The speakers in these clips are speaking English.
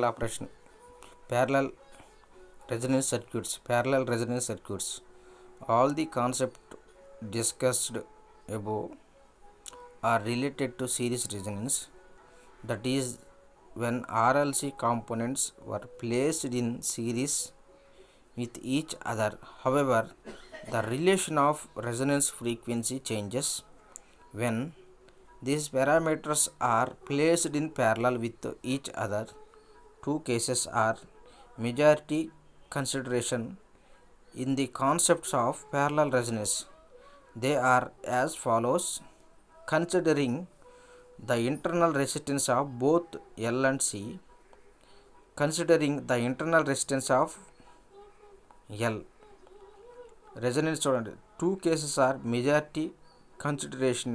operation. Parallel resonance circuits. All the concepts discussed above are related to series resonance, that is, when RLC components were placed in series with each other. However, the relation of resonance frequency changes when these parameters are placed in parallel with each other. Two cases are majority consideration in the concepts of parallel resonance. They are as follows: considering the internal resistance of both L and C, considering the internal resistance of L. Resonance చూడండి, two cases are majority consideration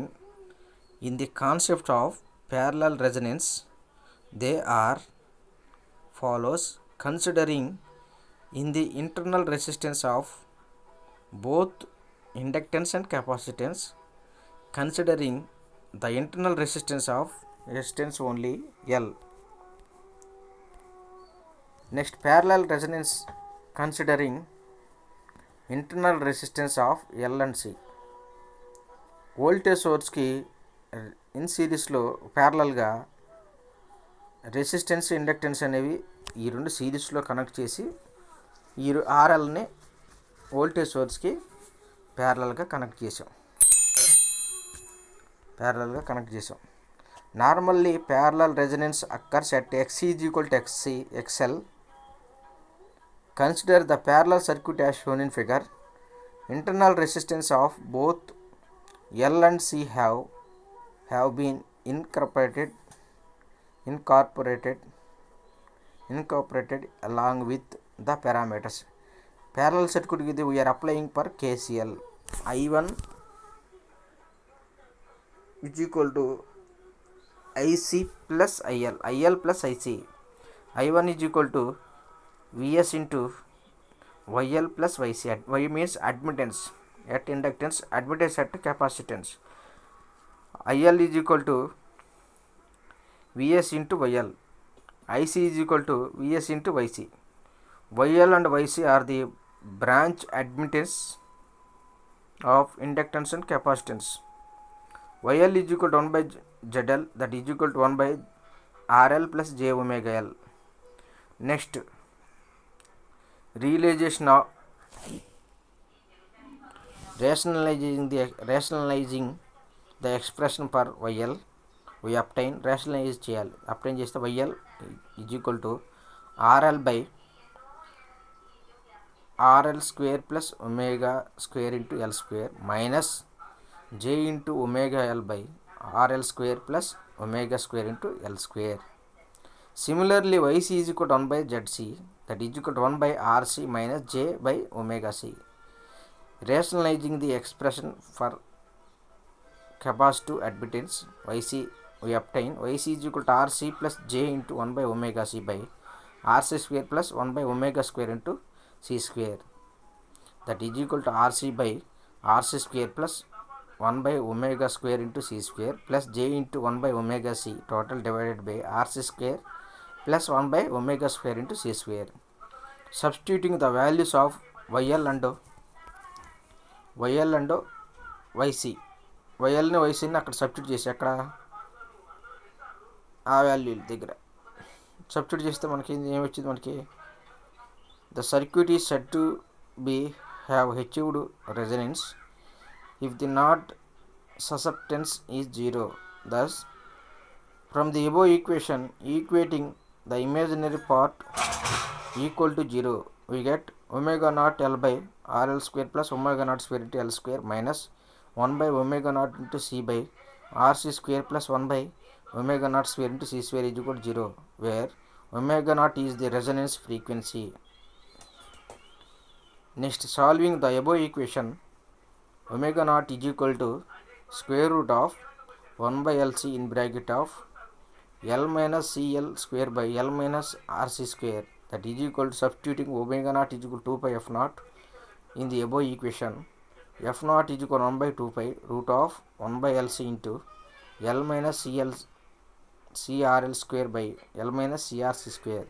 in the concept of parallel resonance. They are follows: considering in the internal resistance of both inductance and capacitance, considering the internal resistance only L. Next, parallel resonance considering internal resistance of L and C. Voltage సోర్స్కి in సిరీస్లో ప్యారలల్గా resistance inductance అనేవి ఈ రెండు సిరీస్లో connect చేసి ఈ ఆర్ఎల్ని voltage సోర్స్కి ప్యారలల్గా కనెక్ట్ చేసాం. Normally parallel resonance occurs at X is equal to XL. Consider the parallel circuit as shown in figure. Internal resistance of both L and C have been incorporated along with the parameters. Parallel circuit we are applying for KCL. I1 is equal to IC plus IL plus IC. I1 is equal to Vs into YL plus YC. Y means admittance at inductance, admittance at capacitance. IL is equal to Vs into YL. IC is equal to Vs into YC. YL and YC are the branch admittance of inductance and capacitance. YL is equal to 1 by ZL, that is equal to 1 by RL plus J omega L. Next, rationalizing the expression for YL, we obtain చేస్తే YL is equal to RL by RL square plus omega square into L square minus J into omega L by RL square plus omega square into L square. Similarly, YC is equal to 1 by ZC, that is equal to 1 by RC minus J by omega C. Rationalizing the expression for capacitive admittance, YC, we obtain YC is equal to RC plus J into 1 by omega C by RC square plus 1 by omega square into C square, that is equal to RC by RC square plus 1 by omega square into C square plus J into 1 by omega C total divided by RC square plus 1 by omega square into C square. Substituting the values of YL and YC, YLని YCని అక్కడ substitute చేసి అక్కడ ఆ value దగ్గర substitute చేస్తే మనకి ఏమొచ్చింది, మనకి the circuit is said to be have achieved resonance if the not susceptance is 0. Thus, from the above equation, equating the imaginary part equal to 0, we get omega naught L by RL square plus omega naught square into L square minus 1 by omega naught into C by RC square plus 1 by omega naught square into C square is equal to 0, where omega naught is the resonance frequency. Next, solving the above equation, omega naught is equal to square root of 1 by LC in bracket of L minus CL square by L minus RC square, that is equal to substituting omega naught is equal to 2 pi F naught in the above equation. F naught is equal to 1 by 2 pi root of 1 by LC into L minus CL CRL square by L minus CRC square.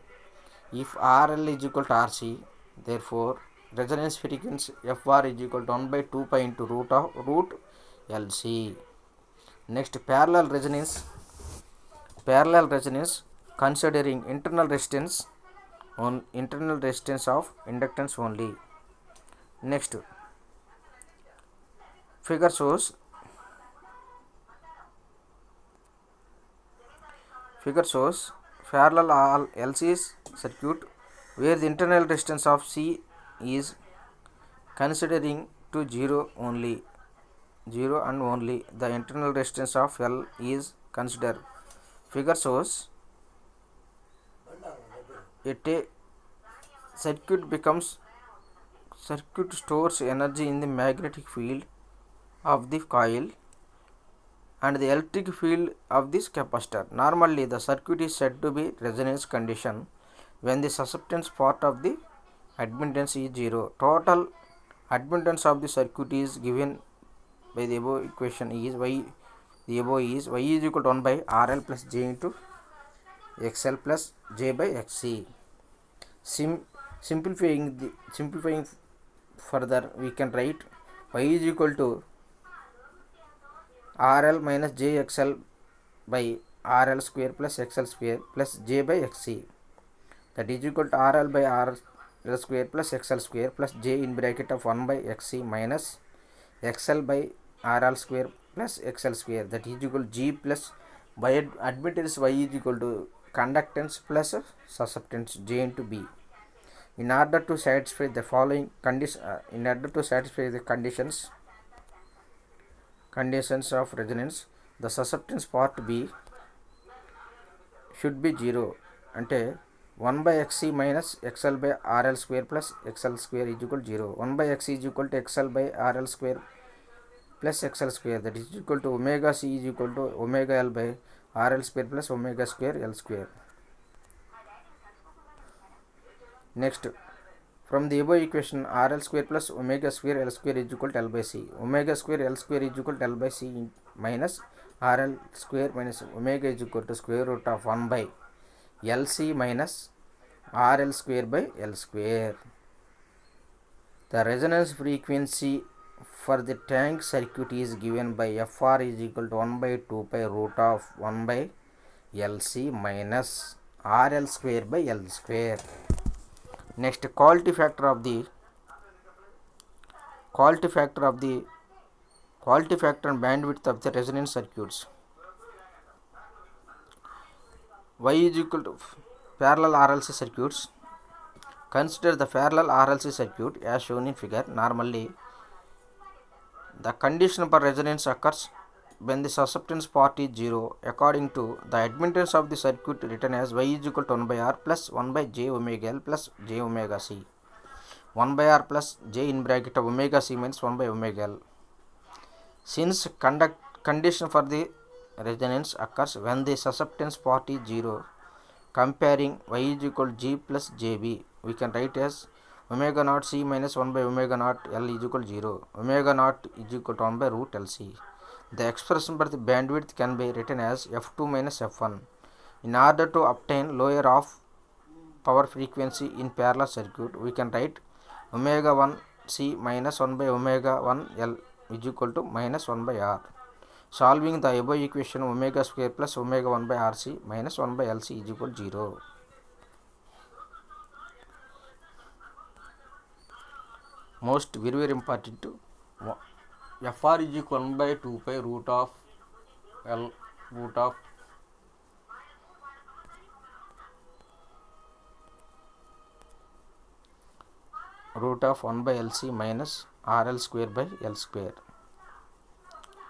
If RL is equal to RC, therefore resonance frequency FR is equal to 1 by 2 pi into root LC. Next, parallel resonance. Parallel resonance considering internal resistance of inductance only. Next, figure shows parallel LC circuit where the internal resistance of C is considering to 0 only. 0 and only the internal resistance of L is considered. Figure shows a circuit stores energy in the magnetic field of the coil and the electric field of this capacitor. Normally, the circuit is said to be resonance condition when the susceptance part of the admittance is 0. Total admittance of the circuit is given by the above equation is y. The above is y is equal to 1 by RL plus J into XL plus J by XC. Simplifying further, we can write y is equal to RL minus JXL by RL square plus XL square plus J by XC, that is equal to RL by RL square plus XL square plus J in bracket of 1 by XC minus XL by RL square plus XL square, that is equal to G plus by admittance y is equal to conductance plus susceptance J into B. In order to satisfy the following condition, conditions of resonance, the susceptance part B should be 0. Ante 1 by XC minus XL by RL square plus XL square is equal to 0. 1 by XC is equal to XL by RL square plus XL square, that is equal to omega C is equal to omega L by RL square plus omega square L square. Next, from the above equation, RL square plus omega square L square is equal to L by C. Omega square L square is equal to L by C minus RL square minus omega is equal to square root of 1 by LC minus RL square by L square. The resonance frequency for the tank circuit is given by FR is equal to 1 by 2 pi root of 1 by LC minus RL square by L square. Next, quality factor and bandwidth of the resonance circuits. Y is equal to parallel RLC circuits. Consider the parallel RLC circuit as shown in figure. Normally, the condition for resonance occurs when the susceptance part is 0. According to the admittance of the circuit written as y is equal to 1 by R plus 1 by J omega L plus J omega C. 1 by R plus J in bracket of omega C minus 1 by omega L. Since condition for the resonance occurs when the susceptance part is 0, comparing y is equal to G plus JB, we can write as omega naught C minus 1 by omega naught L is equal to 0. Omega naught is equal to 1 by root LC. The expression for the bandwidth can be written as F2 minus F1. In order to obtain lower of power frequency in parallel circuit, we can write omega 1 C minus 1 by omega 1 L is equal to minus 1 by R. Solving the above equation, omega square plus omega 1 by RC minus 1 by LC is equal to 0. Most very important, FR is equal to 1 by 2 pi root of 1 by LC minus RL square by L square.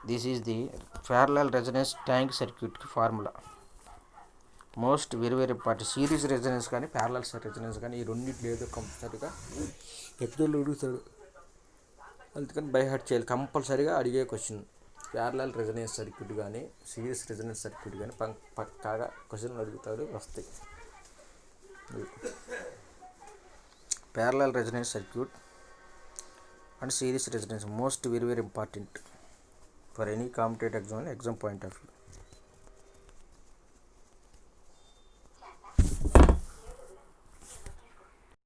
This is the parallel resonance tank circuit formula. Most very important. Series resonance కానీ parallel resonance కానీ ఈ రెండిట్లో ఏదో కంపల్సరీగా ఎపిసోడ్లో అడుగుతాడు, అందుకని by heart చేయాలి. కంపల్సరీగా అడిగే క్వశ్చన్ ప్యారలల్ రెజొనెన్స్ సర్క్యూట్ కానీ సిరీస్ రెజొనెన్స్ సర్క్యూట్ కానీ పక్కాగా క్వశ్చన్లు అడుగుతాడు, వస్తాయి. Parallel resonance circuit and series resonance most very important for any competitive exam point of view.